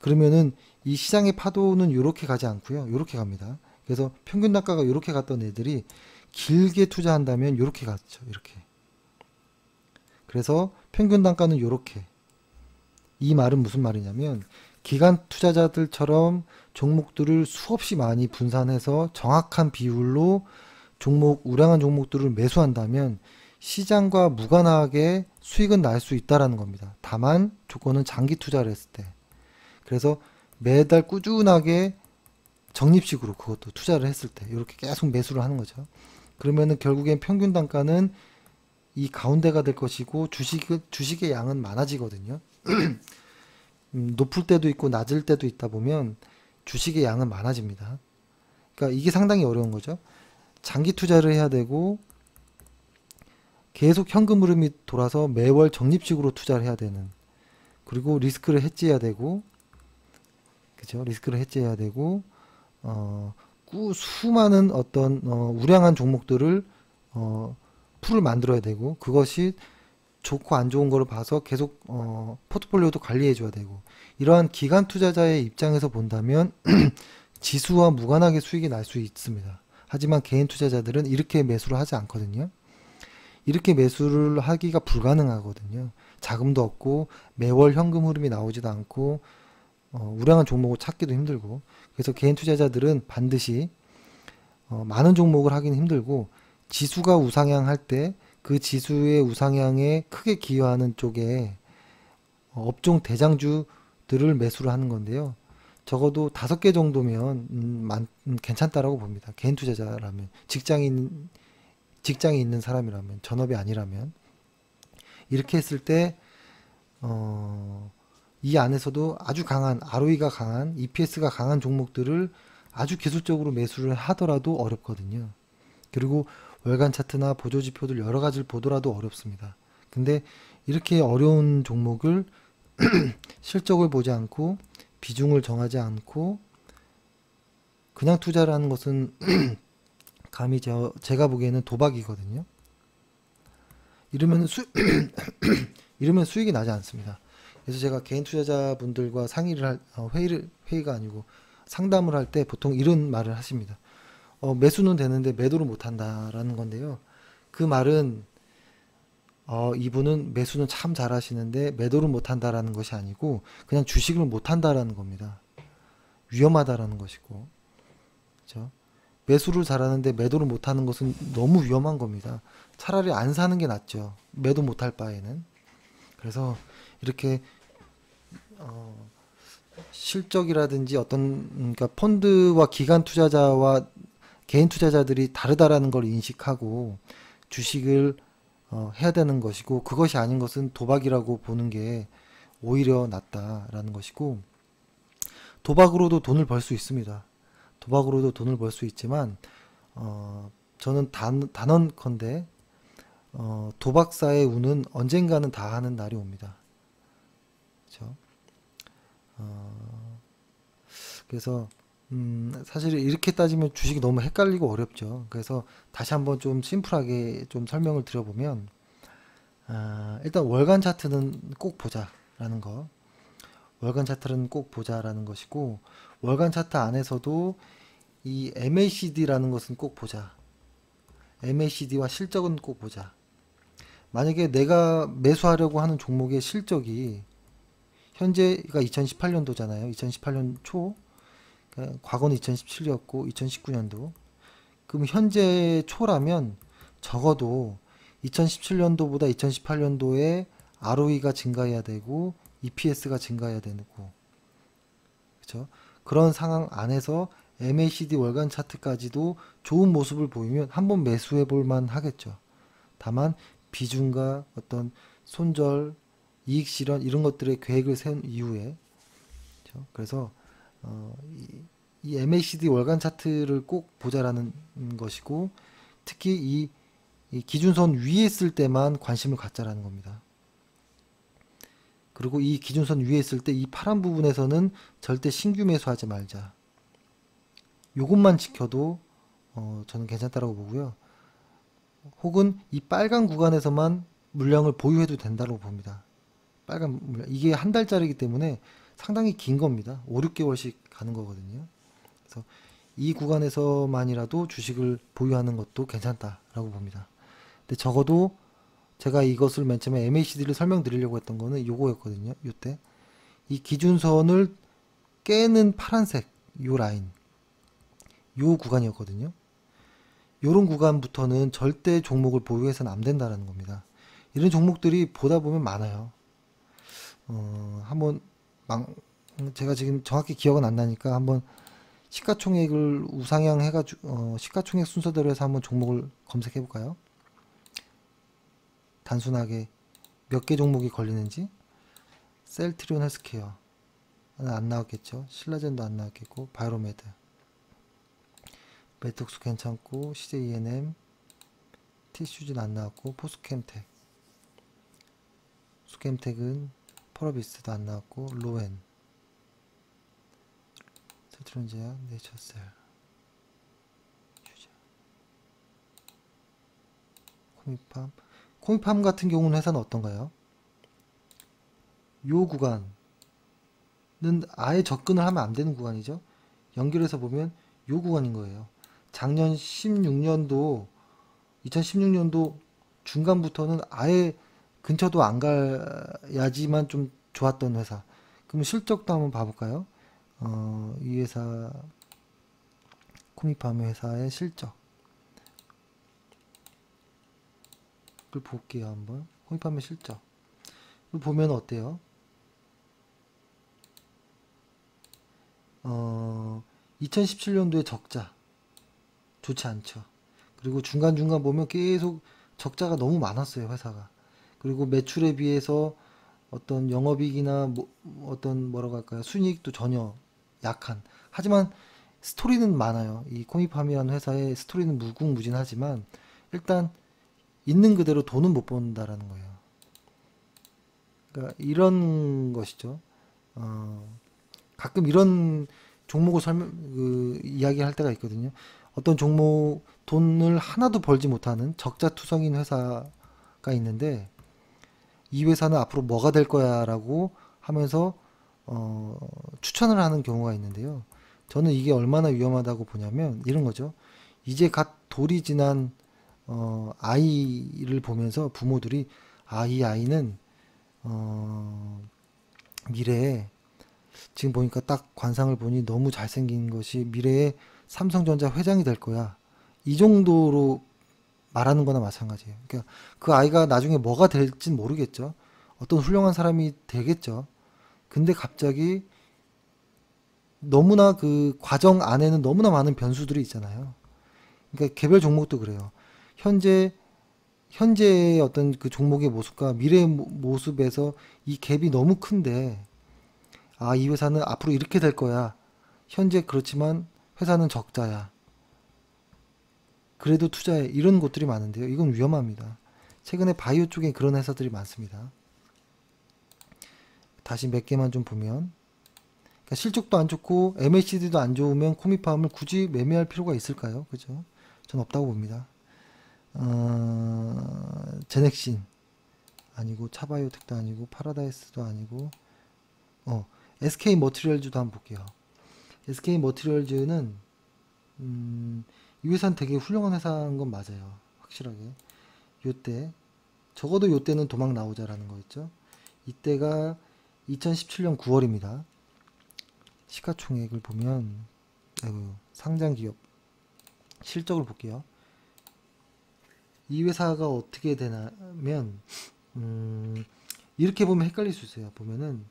Speaker 1: 그러면은 이 시장의 파도는 이렇게 가지 않고요. 이렇게 갑니다. 그래서 평균 단가가 이렇게 갔던 애들이 길게 투자한다면 이렇게 갔죠. 이렇게. 그래서 평균 단가는 이렇게. 이 말은 무슨 말이냐면 기관 투자자들처럼 종목들을 수없이 많이 분산해서 정확한 비율로 우량한 종목들을 매수한다면 시장과 무관하게 수익은 날 수 있다라는 겁니다. 다만 조건은 장기 투자를 했을 때. 그래서 매달 꾸준하게 적립식으로 그것도 투자를 했을 때 이렇게 계속 매수를 하는 거죠. 그러면은 결국엔 평균 단가는 이 가운데가 될 것이고 주식의 양은 많아지거든요. 높을 때도 있고 낮을 때도 있다 보면 주식의 양은 많아집니다. 그러니까 이게 상당히 어려운 거죠. 장기 투자를 해야 되고 계속 현금 흐름이 돌아서 매월 적립식으로 투자를 해야 되는 그리고 리스크를 해지해야 되고 그죠? 리스크를 해지해야 되고 수많은 어떤 우량한 종목들을 풀을 만들어야 되고 그것이 좋고 안 좋은 거를 봐서 계속 포트폴리오도 관리해 줘야 되고, 이러한 기관 투자자의 입장에서 본다면 지수와 무관하게 수익이 날 수 있습니다. 하지만 개인 투자자들은 이렇게 매수를 하지 않거든요. 이렇게 매수를 하기가 불가능하거든요. 자금도 없고 매월 현금 흐름이 나오지도 않고 우량한 종목을 찾기도 힘들고, 그래서 개인 투자자들은 반드시 많은 종목을 하기는 힘들고, 지수가 우상향 할 때 그 지수의 우상향에 크게 기여하는 쪽에 업종 대장주들을 매수를 하는 건데요. 적어도 5개 정도면 괜찮다라고 봅니다. 개인 투자자라면, 직장에 있는 사람이라면, 전업이 아니라면. 이렇게 했을 때 이 안에서도 아주 강한 ROE가 강한, EPS가 강한 종목들을 아주 기술적으로 매수를 하더라도 어렵거든요. 그리고 월간 차트나 보조지표들 여러 가지를 보더라도 어렵습니다. 근데 이렇게 어려운 종목을 실적을 보지 않고 비중을 정하지 않고 그냥 투자를 하는 것은 감히 제가 보기에는 도박이거든요. 이러면 이러면 수익이 나지 않습니다. 그래서 제가 개인 투자자분들과 회의가 아니고 상담을 할 때 보통 이런 말을 하십니다. 매수는 되는데 매도를 못 한다라는 건데요. 그 말은 이분은 매수는 참 잘하시는데 매도를 못 한다라는 것이 아니고 그냥 주식을 못 한다라는 겁니다. 위험하다라는 것이고, 그렇죠? 매수를 잘하는데 매도를 못 하는 것은 너무 위험한 겁니다. 차라리 안 사는 게 낫죠. 매도 못 할 바에는. 그래서 이렇게 실적이라든지 그러니까 펀드와 기관 투자자와 개인 투자자들이 다르다라는 걸 인식하고 주식을 해야 되는 것이고, 그것이 아닌 것은 도박이라고 보는 게 오히려 낫다라는 것이고, 도박으로도 돈을 벌 수 있습니다. 도박으로도 돈을 벌 수 있지만 저는 단언컨대 도박사의 운은 언젠가는 다 하는 날이 옵니다. 그렇죠? 그래서 사실 이렇게 따지면 주식이 너무 헷갈리고 어렵죠. 그래서 다시 한번 좀 심플하게 좀 설명을 드려보면, 일단 월간 차트는 꼭 보자라는 거. 월간 차트는 꼭 보자라는 것이고, 월간 차트 안에서도 이 MACD라는 것은 꼭 보자. MACD와 실적은 꼭 보자. 만약에 내가 매수하려고 하는 종목의 실적이 현재가 2018년도잖아요. 2018년 초, 그러니까 과거는 2017이었고 2019년도. 그럼 현재 초라면 적어도 2017년도보다 2018년도에 ROE가 증가해야 되고 EPS가 증가해야 되고, 그렇죠? 그런 상황 안에서 MACD 월간 차트까지도 좋은 모습을 보이면 한번 매수해 볼 만 하겠죠. 다만 비중과 어떤 손절, 이익 실현 이런 것들의 계획을 세운 이후에, 그렇죠? 그래서 이 MACD 월간 차트를 꼭 보자라는 것이고, 특히 이 기준선 위에 있을 때만 관심을 갖자라는 겁니다. 그리고 이 기준선 위에 있을 때 이 파란 부분에서는 절대 신규 매수하지 말자. 요것만 지켜도 저는 괜찮다라고 보고요. 혹은 이 빨간 구간에서만 물량을 보유해도 된다고 봅니다. 빨간 물량. 이게 한 달짜리이기 때문에 상당히 긴 겁니다. 5, 6개월씩 가는 거거든요. 그래서 이 구간에서만이라도 주식을 보유하는 것도 괜찮다라고 봅니다. 근데 적어도 제가 이것을 맨 처음에 MACD를 설명드리려고 했던 거는 요거였거든요. 요때 이 기준선을 깨는 파란색 요 라인, 요 구간이었거든요. 요런 구간부터는 절대 종목을 보유해서는 안 된다는 겁니다. 이런 종목들이 보다 보면 많아요. 한번 제가 지금 정확히 기억은 안 나니까 한번 시가총액을 우상향 해가지고 시가총액 순서대로 해서 한번 종목을 검색해 볼까요? 단순하게 몇 개 종목이 걸리는지. 셀트리온 헬스케어 안 나왔겠죠. 신라젠도 안 나왔겠고, 바이로메드, 메톡스 괜찮고, CJENM, 티슈즈는 안 나왔고, 포스캠텍, 수캠텍은 펄어비스도 안 나왔고, 로엔, 셀트리온제약, 네이처셀, 휴자, 코미팜. 코미팜 같은 경우는 회사는 어떤가요? 요 구간은 아예 접근을 하면 안 되는 구간이죠. 연결해서 보면 요 구간인 거예요. 작년 16년도 2016년도 중간부터는 아예 근처도 안 가야지만 좀 좋았던 회사. 그럼 실적도 한번 봐볼까요? 이 회사 코미팜 회사의 실적을 볼게요. 한번 코미팜의 실적 보면 어때요? 2017년도에 적자 좋지 않죠. 그리고 중간중간 보면 계속 적자가 너무 많았어요, 회사가. 그리고 매출에 비해서 어떤 영업이익이나 어떤 뭐라고 할까요? 순이익도 전혀 약한. 하지만 스토리는 많아요. 이 코미팜이라는 회사의 스토리는 무궁무진하지만 일단 있는 그대로 돈은 못 번다라는 거예요. 그러니까 이런 것이죠. 가끔 이런 종목을 이야기할 때가 있거든요. 어떤 종목 돈을 하나도 벌지 못하는 적자투성인 회사가 있는데 이 회사는 앞으로 뭐가 될 거야라고 하면서 추천을 하는 경우가 있는데요. 저는 이게 얼마나 위험하다고 보냐면 이런 거죠. 이제 갓 돌이 지난 아이를 보면서 부모들이 이 아이는 미래에 지금 보니까 딱 관상을 보니 너무 잘생긴 것이 미래에 삼성전자 회장이 될 거야. 이 정도로 말하는 거나 마찬가지예요. 그러니까 그 아이가 나중에 뭐가 될진 모르겠죠. 어떤 훌륭한 사람이 되겠죠. 근데 갑자기 너무나 그 과정 안에는 너무나 많은 변수들이 있잖아요. 그러니까 개별 종목도 그래요. 현재의 어떤 그 종목의 모습과 미래의 모습에서 이 갭이 너무 큰데 이 회사는 앞으로 이렇게 될 거야. 현재 그렇지만 회사는 적자야. 그래도 투자해. 이런 곳들이 많은데요. 이건 위험합니다. 최근에 바이오 쪽에 그런 회사들이 많습니다. 다시 몇 개만 좀 보면 그러니까 실적도 안 좋고 MACD도 안 좋으면 코미팜을 굳이 매매할 필요가 있을까요? 그죠? 전 없다고 봅니다. 제넥신 아니고 차바이오텍도 아니고 파라다이스도 아니고 SK 머티리얼즈도 한번 볼게요. SK 머티리얼즈는 이 회사는 되게 훌륭한 회사인 건 맞아요. 확실하게. 요때 적어도 요때는 도망 나오자라는 거였죠. 이때가 2017년 9월입니다. 시가총액을 보면 상장 기업 실적을 볼게요. 이 회사가 어떻게 되냐면 이렇게 보면 헷갈릴 수 있어요. 보면은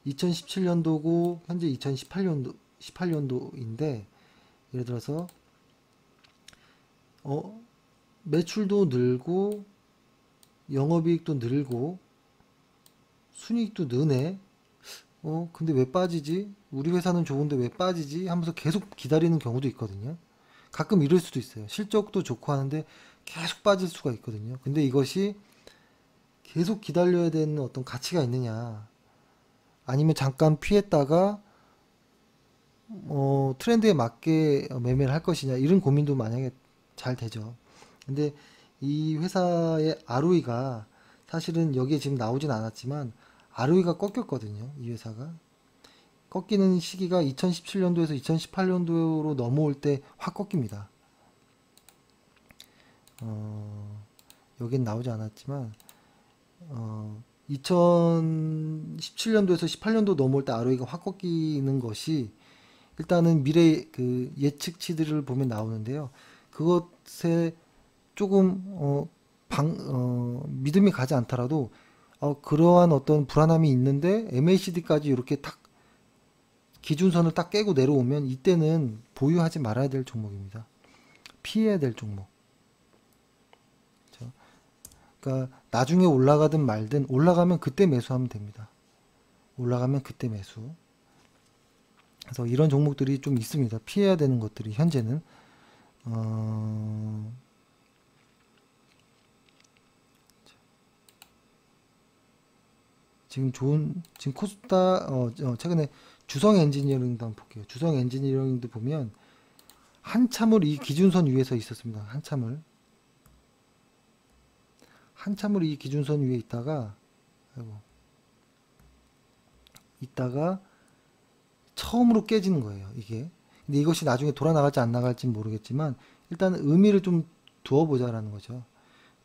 Speaker 1: 2017년도고 현재 18년도인데 예를 들어서 매출도 늘고 영업이익도 늘고 순이익도 느네. 근데 왜 빠지지? 우리 회사는 좋은데 왜 빠지지? 하면서 계속 기다리는 경우도 있거든요. 가끔 이럴 수도 있어요. 실적도 좋고 하는데 계속 빠질 수가 있거든요. 근데 이것이 계속 기다려야 되는 어떤 가치가 있느냐, 아니면 잠깐 피했다가 트렌드에 맞게 매매를 할 것이냐, 이런 고민도 만약에 잘 되죠. 근데 이 회사의 ROE가 사실은 여기에 지금 나오진 않았지만 ROE가 꺾였거든요. 이 회사가 꺾이는 시기가 2017년도에서 2018년도로 넘어올 때 확 꺾입니다. 여긴 나오지 않았지만 2017년도에서 18년도 넘어올 때 ROE가 확 꺾이는 것이 일단은 미래 그 예측치들을 보면 나오는데요. 그것에 조금 믿음이 가지 않더라도 그러한 어떤 불안함이 있는데 MACD까지 이렇게 탁 기준선을 딱 깨고 내려오면 이때는 보유하지 말아야 될 종목입니다. 피해야 될 종목. 그렇죠? 그러니까 나중에 올라가든 말든 올라가면 그때 매수하면 됩니다. 올라가면 그때 매수. 그래서 이런 종목들이 좀 있습니다. 피해야 되는 것들이 현재는 지금 코스타 최근에 주성 엔지니어링도 한번 볼게요. 주성 엔지니어링도 보면 한참을 이 기준선 위에서 있었습니다. 한참을. 한참을 이 기준선 위에 있다가 처음으로 깨지는 거예요, 이게. 근데 이것이 나중에 돌아 나갈지 안 나갈지 모르겠지만 일단 의미를 좀 두어보자라는 거죠.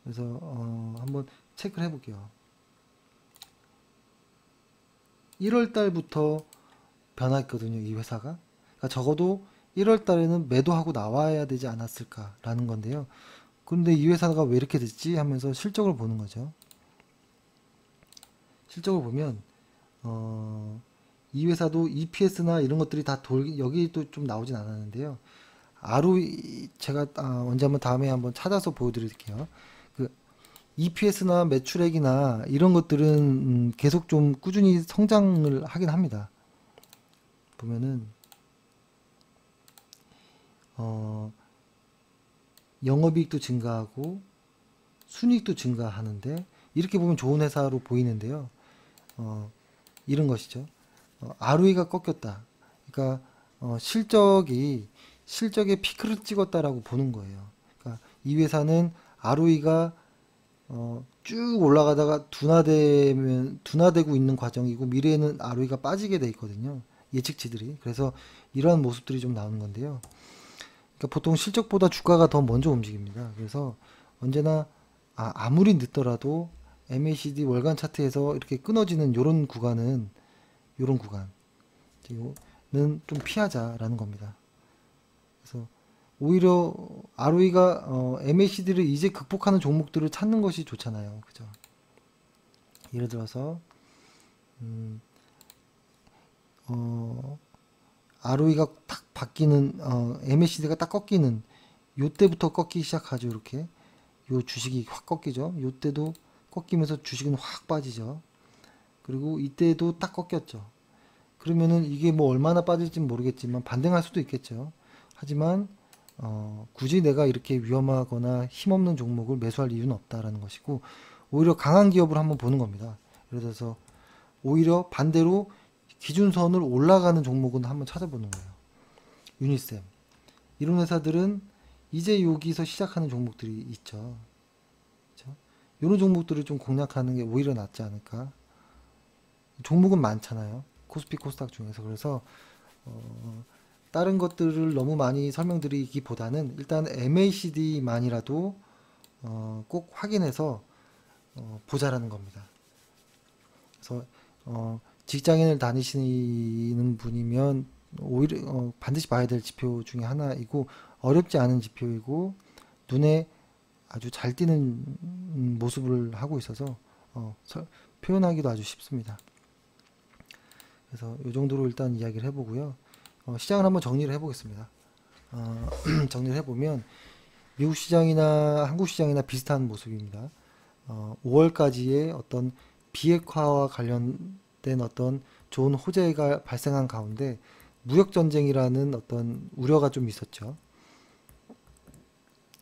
Speaker 1: 그래서 한번 체크를 해볼게요. 1월 달부터 변화했거든요, 이 회사가. 그러니까 적어도 1월 달에는 매도하고 나와야 되지 않았을까라는 건데요. 그런데 이 회사가 왜 이렇게 됐지 하면서 실적을 보는 거죠. 실적을 보면 이 회사도 EPS나 이런 것들이 다 여기도 좀 나오진 않았는데요. 제가 언제 한번 다음에 한번 찾아서 보여드릴게요. 그 EPS나 매출액이나 이런 것들은 계속 좀 꾸준히 성장을 하긴 합니다. 보면은 영업이익도 증가하고 순이익도 증가하는데 이렇게 보면 좋은 회사로 보이는데요. 이런 것이죠. ROE가 꺾였다. 그러니까 실적의 피크를 찍었다라고 보는 거예요. 그러니까 이 회사는 ROE가 쭉 올라가다가 둔화되고 있는 과정이고 미래에는 ROE가 빠지게 돼 있거든요. 예측치들이. 그래서 이러한 모습들이 좀 나오는 건데요. 그러니까 보통 실적보다 주가가 더 먼저 움직입니다. 그래서 언제나 아무리 늦더라도 MACD 월간 차트에서 이렇게 끊어지는 요런 구간은 좀 피하자라는 겁니다. 그래서 오히려 ROE가 MACD를 이제 극복하는 종목들을 찾는 것이 좋잖아요. 그죠? 예를 들어서 ROE가 딱 바뀌는 MACD가 딱 꺾이는 요때부터 꺾이기 시작하죠. 이렇게 요 주식이 확 꺾이죠. 요때도 꺾이면서 주식은 확 빠지죠. 그리고 이때도 딱 꺾였죠. 그러면은 이게 뭐 얼마나 빠질지는 모르겠지만 반등할 수도 있겠죠. 하지만 굳이 내가 이렇게 위험하거나 힘없는 종목을 매수할 이유는 없다라는 것이고 오히려 강한 기업을 한번 보는 겁니다. 예를 들어서 오히려 반대로 기준선을 올라가는 종목은 한번 찾아보는 거예요. 유니셈 이런 회사들은 이제 여기서 시작하는 종목들이 있죠. 그렇죠? 이런 종목들을 좀 공략하는 게 오히려 낫지 않을까. 종목은 많잖아요. 코스피 코스닥 중에서. 그래서 다른 것들을 너무 많이 설명드리기보다는 일단 MACD만이라도 꼭 확인해서 보자라는 겁니다. 그래서 직장인을 다니시는 분이면 오히려 반드시 봐야 될 지표 중에 하나이고 어렵지 않은 지표이고 눈에 아주 잘 띄는 모습을 하고 있어서 표현하기도 아주 쉽습니다. 그래서 이 정도로 일단 이야기를 해보고요. 시장을 한번 정리를 해보겠습니다. 정리를 해보면 미국 시장이나 한국 시장이나 비슷한 모습입니다. 5월까지의 어떤 비핵화와 관련된 어떤 좋은 호재가 발생한 가운데 무역전쟁이라는 어떤 우려가 좀 있었죠.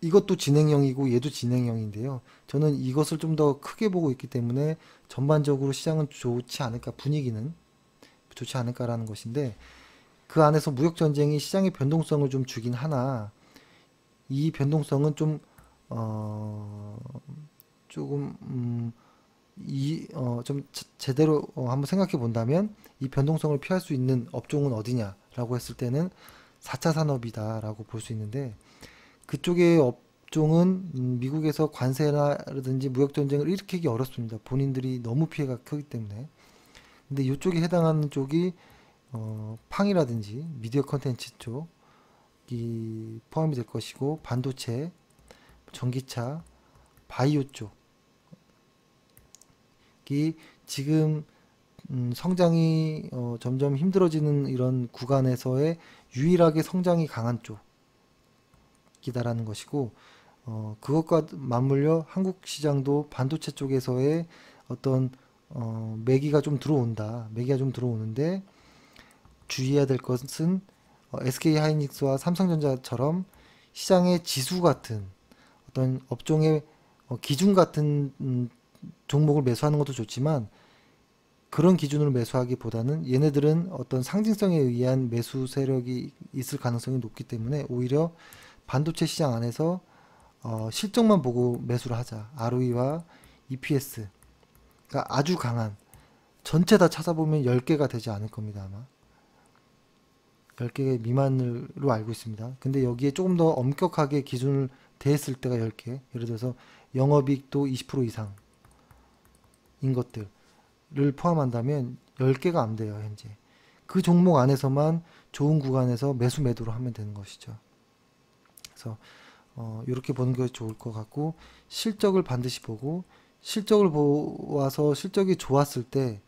Speaker 1: 이것도 진행형이고 얘도 진행형인데요. 저는 이것을 좀 더 크게 보고 있기 때문에 전반적으로 시장은 좋지 않을까, 분위기는 좋지 않을까라는 것인데 그 안에서 무역전쟁이 시장의 변동성을 좀 주긴 하나 이 변동성은 좀 조금 좀 제대로 한번 생각해 본다면 이 변동성을 피할 수 있는 업종은 어디냐라고 했을 때는 4차 산업이다라고 볼 수 있는데 그쪽의 업종은 미국에서 관세라든지 무역전쟁을 일으키기 어렵습니다. 본인들이 너무 피해가 크기 때문에. 근데 이쪽에 해당하는 쪽이 팡이라든지 미디어 컨텐츠 쪽이 포함이 될 것이고 반도체, 전기차, 바이오 쪽이 지금 성장이 점점 힘들어지는 이런 구간에서의 유일하게 성장이 강한 쪽이다라는 것이고 그것과 맞물려 한국 시장도 반도체 쪽에서의 어떤 매기가 좀 들어오는데 주의해야 될 것은 SK하이닉스와 삼성전자처럼 시장의 지수 같은 어떤 업종의 기준 같은 종목을 매수하는 것도 좋지만 그런 기준으로 매수하기보다는 얘네들은 어떤 상징성에 의한 매수 세력이 있을 가능성이 높기 때문에 오히려 반도체 시장 안에서 실적만 보고 매수를 하자. ROE와 EPS가 아주 강한, 전체 다 찾아보면 10개가 되지 않을 겁니다. 아마 10개 미만으로 알고 있습니다. 근데 여기에 조금 더 엄격하게 기준을 대했을 때가 10개, 예를 들어서 영업이익도 20% 이상인 것들을 포함한다면 10개가 안 돼요. 현재 그 종목 안에서만 좋은 구간에서 매수 매도를 하면 되는 것이죠. 그래서 이렇게 보는 게 좋을 것 같고, 실적을 반드시 보고, 실적을 보아서 실적이 좋았을 때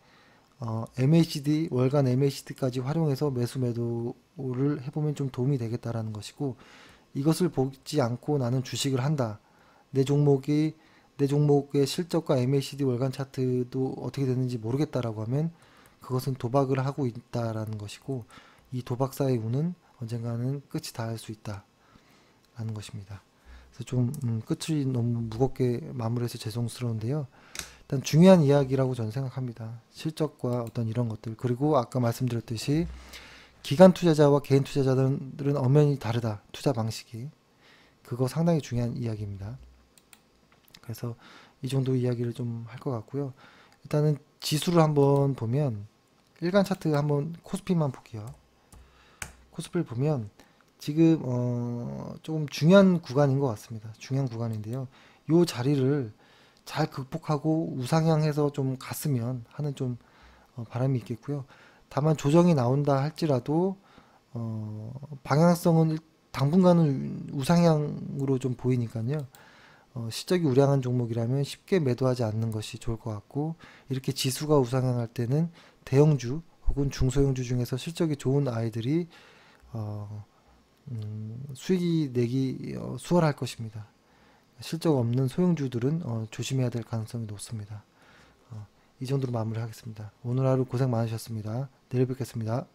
Speaker 1: MACD, 월간 MACD까지 활용해서 매수 매도를 해보면 좀 도움이 되겠다라는 것이고, 이것을 보지 않고 나는 주식을 한다, 내 종목의 실적과 MACD 월간 차트도 어떻게 되는지 모르겠다라고 하면 그것은 도박을 하고 있다라는 것이고, 이 도박사의 운은 언젠가는 끝이 닿을 수 있다라는 것입니다. 그래서 좀 끝이 너무 무겁게 마무리해서 죄송스러운데요. 일단 중요한 이야기라고 저는 생각합니다. 실적과 어떤 이런 것들, 그리고 아까 말씀드렸듯이 기관 투자자와 개인 투자자들은 엄연히 다르다, 투자 방식이. 그거 상당히 중요한 이야기입니다. 그래서 이 정도 이야기를 좀 할 것 같고요. 일단은 지수를 한번 보면, 일간 차트 한번 코스피만 볼게요. 코스피를 보면 지금 조금 중요한 구간인 것 같습니다. 중요한 구간인데요. 이 자리를 잘 극복하고 우상향해서 좀 갔으면 하는 좀 바람이 있겠고요. 다만 조정이 나온다 할지라도 방향성은 당분간은 우상향으로 좀 보이니까요. 실적이 우량한 종목이라면 쉽게 매도하지 않는 것이 좋을 것 같고, 이렇게 지수가 우상향할 때는 대형주 혹은 중소형주 중에서 실적이 좋은 아이들이 수익이 내기 수월할 것입니다. 실적 없는 소형주들은 조심해야 될 가능성이 높습니다. 이 정도로 마무리하겠습니다. 오늘 하루 고생 많으셨습니다. 내일 뵙겠습니다.